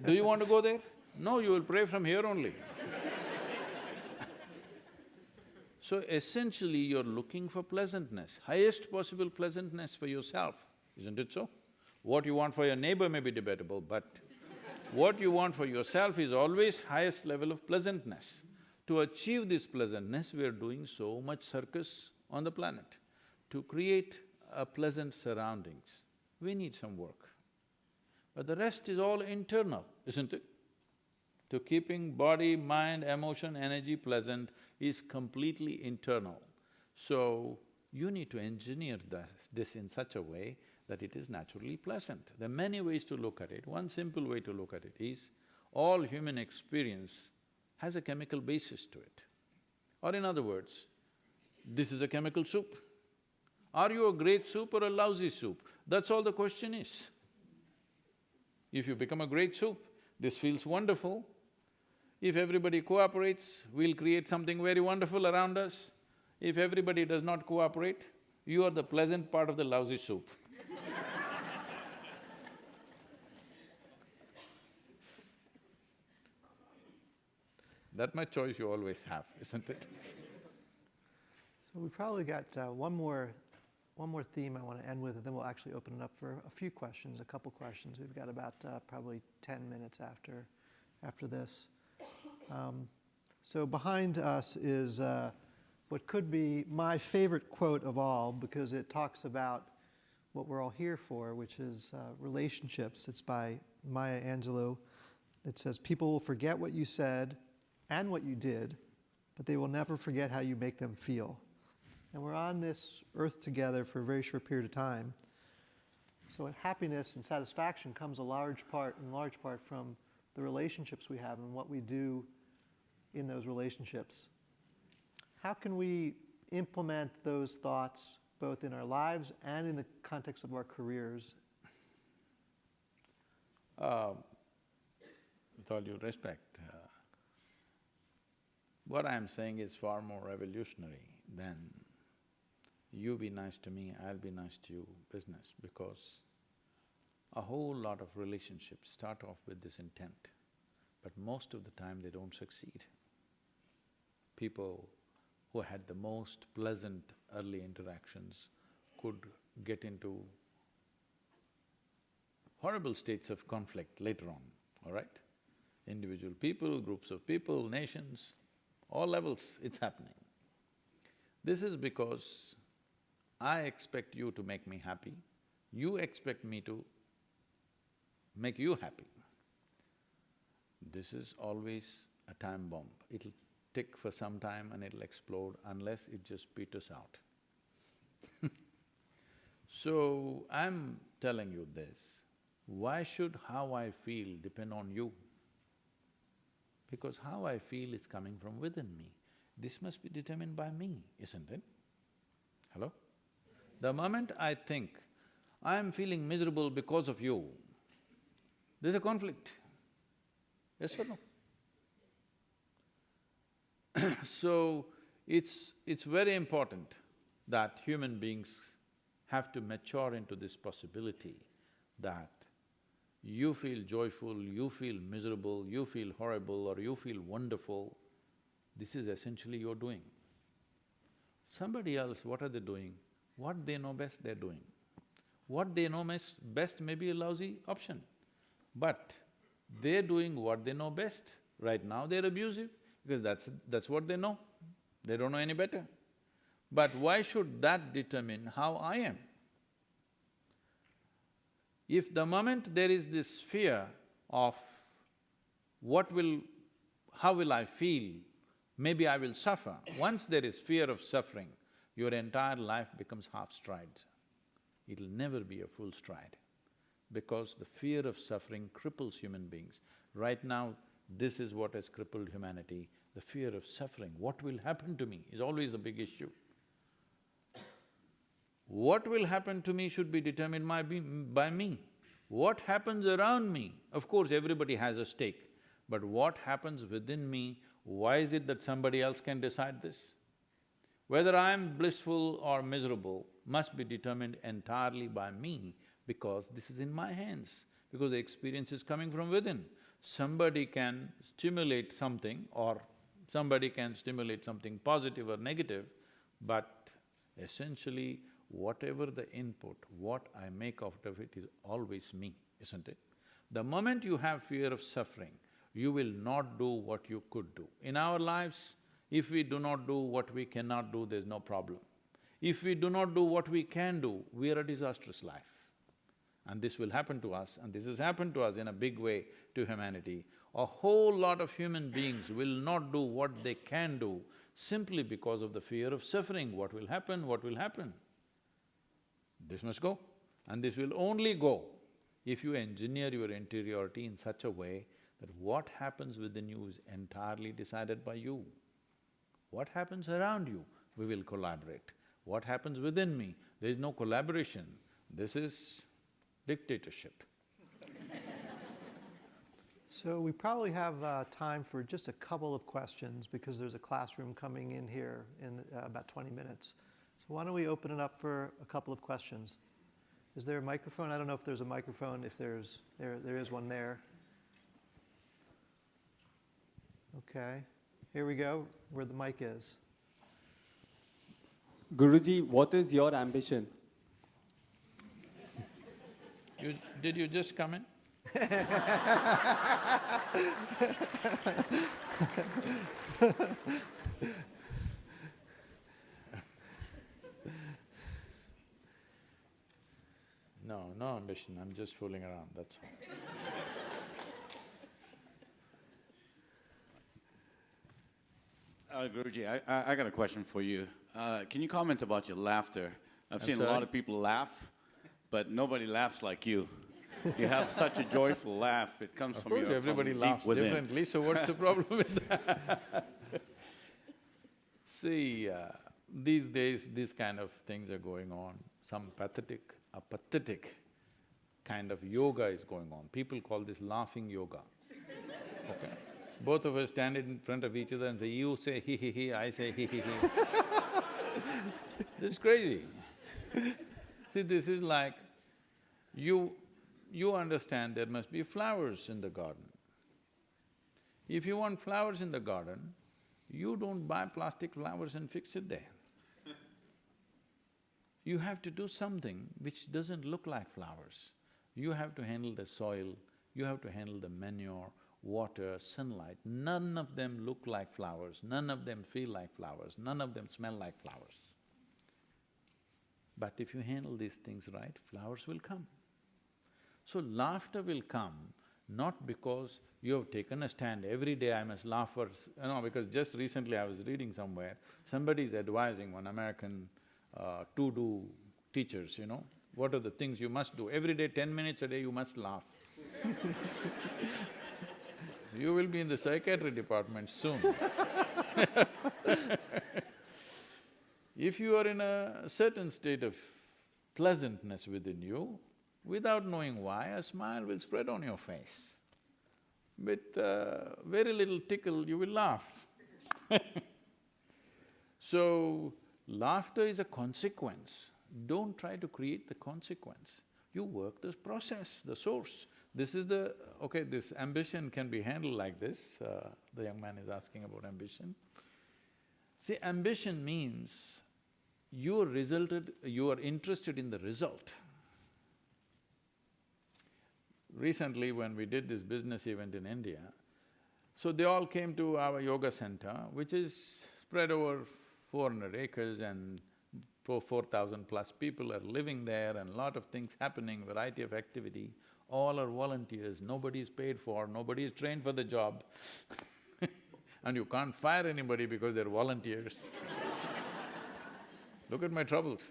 do you want to go there? No, you will pray from here only. So essentially you're looking for pleasantness, highest possible pleasantness for yourself, isn't it so? What you want for your neighbor may be debatable, but what you want for yourself is always highest level of pleasantness. To achieve this pleasantness, we are doing so much circus on the planet. To create a pleasant surroundings, we need some work. But the rest is all internal, isn't it? To keeping body, mind, emotion, energy pleasant is completely internal. So, you need to engineer this in such a way that it is naturally pleasant. There are many ways to look at it. One simple way to look at it is, all human experience has a chemical basis to it. Or in other words, this is a chemical soup. Are you a great soup or a lousy soup? That's all the question is. If you become a great soup, this feels wonderful. If everybody cooperates, we'll create something very wonderful around us. If everybody does not cooperate, you are the pleasant part of the lousy soup. That much choice you always have, isn't it? So we've probably got one more theme I want to end with, and then we'll actually open it up for a few questions, a couple questions. We've got about probably 10 minutes after this. So behind us is what could be my favorite quote of all, because it talks about what we're all here for, which is relationships. It's by Maya Angelou. It says, "People will forget what you said and what you did, but they will never forget how you make them feel." And we're on this earth together for a very short period of time. So happiness and satisfaction comes in large part from the relationships we have and what we do in those relationships. How can we implement those thoughts both in our lives and in the context of our careers? With all due respect, what I'm saying is far more revolutionary than you be nice to me, I'll be nice to you business, because a whole lot of relationships start off with this intent, but most of the time they don't succeed. People who had the most pleasant early interactions could get into horrible states of conflict later on, all right? Individual people, groups of people, nations, all levels it's happening. This is because I expect you to make me happy, you expect me to make you happy. This is always a time bomb. It'll tick for some time and it'll explode unless it just peters out. So, I'm telling you this, why should how I feel depend on you? Because how I feel is coming from within me. This must be determined by me, isn't it? Hello? The moment I think, I am feeling miserable because of you, there's a conflict. Yes or no? So, it's very important that human beings have to mature into this possibility that you feel joyful, you feel miserable, you feel horrible or you feel wonderful, this is essentially your doing. Somebody else, what are they doing? What they know best, they're doing. What they know best may be a lousy option, but they're doing what they know best. Right now they're abusive because that's what they know. They don't know any better. But why should that determine how I am? If the moment there is this fear of how will I feel, maybe I will suffer, once there is fear of suffering, your entire life becomes half strides. It'll never be a full stride, because the fear of suffering cripples human beings. Right now, this is what has crippled humanity, the fear of suffering. What will happen to me is always a big issue. What will happen to me should be determined by me. What happens around me, of course everybody has a stake, but what happens within me, why is it that somebody else can decide this? Whether I am blissful or miserable must be determined entirely by me, because this is in my hands, because the experience is coming from within. Somebody can stimulate something or somebody can stimulate something positive or negative, but essentially whatever the input, what I make out of it is always me, isn't it? The moment you have fear of suffering, you will not do what you could do. In our lives, if we do not do what we cannot do, there's no problem. If we do not do what we can do, we are a disastrous life. And this will happen to us, and this has happened to us in a big way to humanity. A whole lot of human beings will not do what they can do simply because of the fear of suffering. What will happen? What will happen? This must go, and this will only go if you engineer your interiority in such a way that what happens within you is entirely decided by you. What happens around you, we will collaborate. What happens within me, there is no collaboration. This is dictatorship. So we probably have time for just a couple of questions because there's a classroom coming in here in about 20 minutes. So why don't we open it up for a couple of questions? Is there a microphone? I don't know if there's a microphone. If there is one there. Okay, here we go, where the mic is. Guruji, what is your ambition? Did you just come in? No ambition, I'm just fooling around, that's all. Guruji, I got a question for you. Can you comment about your laughter? I've seen a lot of people laugh, but nobody laughs like you. You have such a joyful laugh, it comes from your deep within. Everybody laughs differently, so what's the problem with that? See, these days, these kind of things are going on. A pathetic kind of yoga is going on. People call this laughing yoga, okay? Both of us stand in front of each other and say, you say he he he, I say he he he. This is crazy. See, this is like, you understand there must be flowers in the garden. If you want flowers in the garden, you don't buy plastic flowers and fix it there. You have to do something which doesn't look like flowers. You have to handle the soil, you have to handle the manure, water, sunlight. None of them look like flowers, none of them feel like flowers, none of them smell like flowers. But if you handle these things right, flowers will come. So laughter will come not because you have taken a stand, every day I must laugh for… because just recently I was reading somewhere, somebody is advising one American to-do teachers, what are the things you must do? Every day, 10 minutes a day, you must laugh. You will be in the psychiatry department soon. If you are in a certain state of pleasantness within you, without knowing why, a smile will spread on your face. With very little tickle, you will laugh. So, laughter is a consequence. don't try to create the consequence. You work this process, the source. This is the… okay, this ambition can be handled like this. The young man is asking about ambition. See, ambition means you are interested in the result. Recently, when we did this business event in India, so they all came to our yoga center, which is spread over 400 acres and 4,000 plus people are living there and lot of things happening, variety of activity. All are volunteers, nobody is paid for, nobody is trained for the job and you can't fire anybody because they're volunteers. Look at my troubles.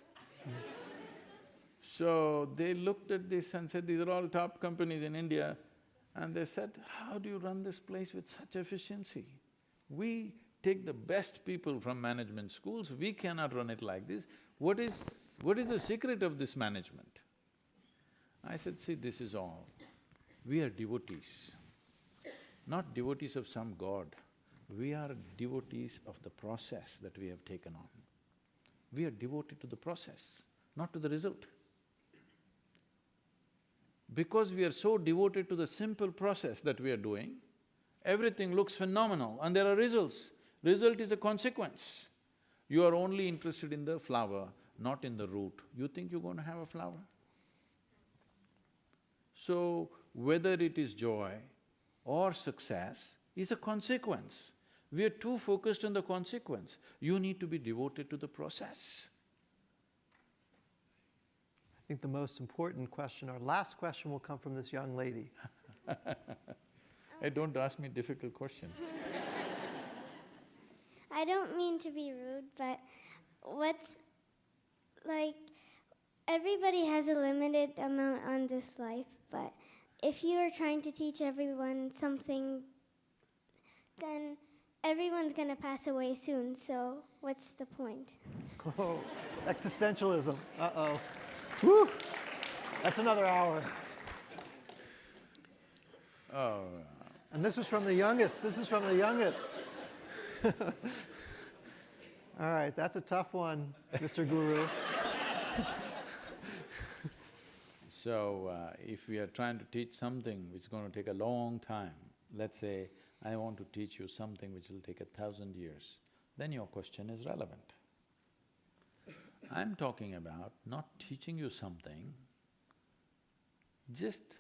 So they looked at this and said, these are all top companies in India, and they said, how do you run this place with such efficiency? We take the best people from management schools, we cannot run it like this. What is the secret of this management? I said, see, this is all. We are devotees, not devotees of some god. We are devotees of the process that we have taken on. We are devoted to the process, not to the result. Because we are so devoted to the simple process that we are doing, everything looks phenomenal and there are results. Result is a consequence. You are only interested in the flower, not in the root. You think you're going to have a flower? So, whether it is joy or success is a consequence. We are too focused on the consequence. You need to be devoted to the process. I think the most important question, our last question, will come from this young lady. Hey, don't ask me difficult questions. I don't mean to be rude, but everybody has a limited amount on this life, but if you are trying to teach everyone something, then everyone's gonna pass away soon, so what's the point? Oh, existentialism, uh-oh. Whew, that's another hour. Oh. And this is from the youngest, All right, that's a tough one, Mr. Guru. So, if we are trying to teach something which is going to take a long time, let's say, I want to teach you something which will take 1,000 years, then your question is relevant. I'm talking about not teaching you something, just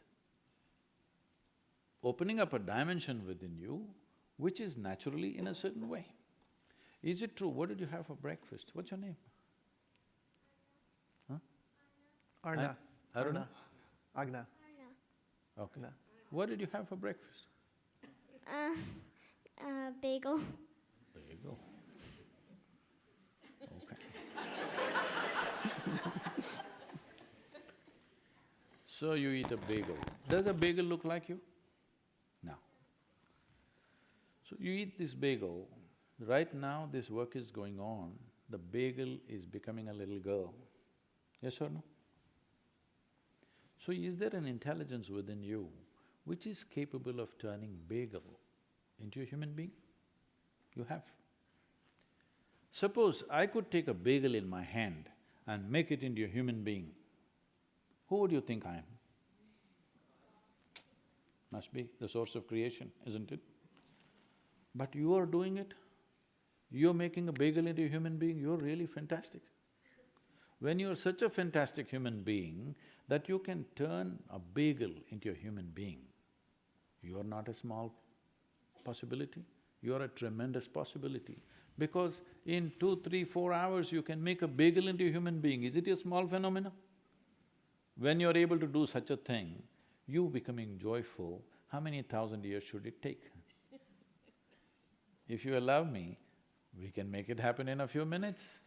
opening up a dimension within you which is naturally in a certain way. Is it true? What did you have for breakfast? What's your name? Huh? Arna. Aruna? Agna. Okay. What did you have for breakfast? Bagel. Bagel. Okay. So you eat a bagel. Does a bagel look like you? No. So you eat this bagel, right now this work is going on, the bagel is becoming a little girl. Yes or no? So is there an intelligence within you which is capable of turning bagel into a human being? You have. Suppose I could take a bagel in my hand and make it into a human being, who would you think I am? Must be the source of creation, isn't it? But you are doing it, you're making a bagel into a human being, you're really fantastic. When you're such a fantastic human being that you can turn a bagel into a human being, you're not a small possibility, you're a tremendous possibility. Because in 2, 3, 4 hours you can make a bagel into a human being. Is it a small phenomenon? When you're able to do such a thing, you becoming joyful, how many 1,000 years should it take? If you allow me, we can make it happen in a few minutes.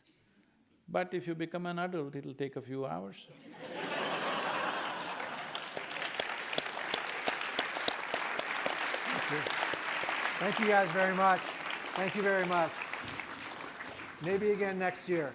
But if you become an adult, it'll take a few hours. Thank you guys very much. Thank you very much. Maybe again next year.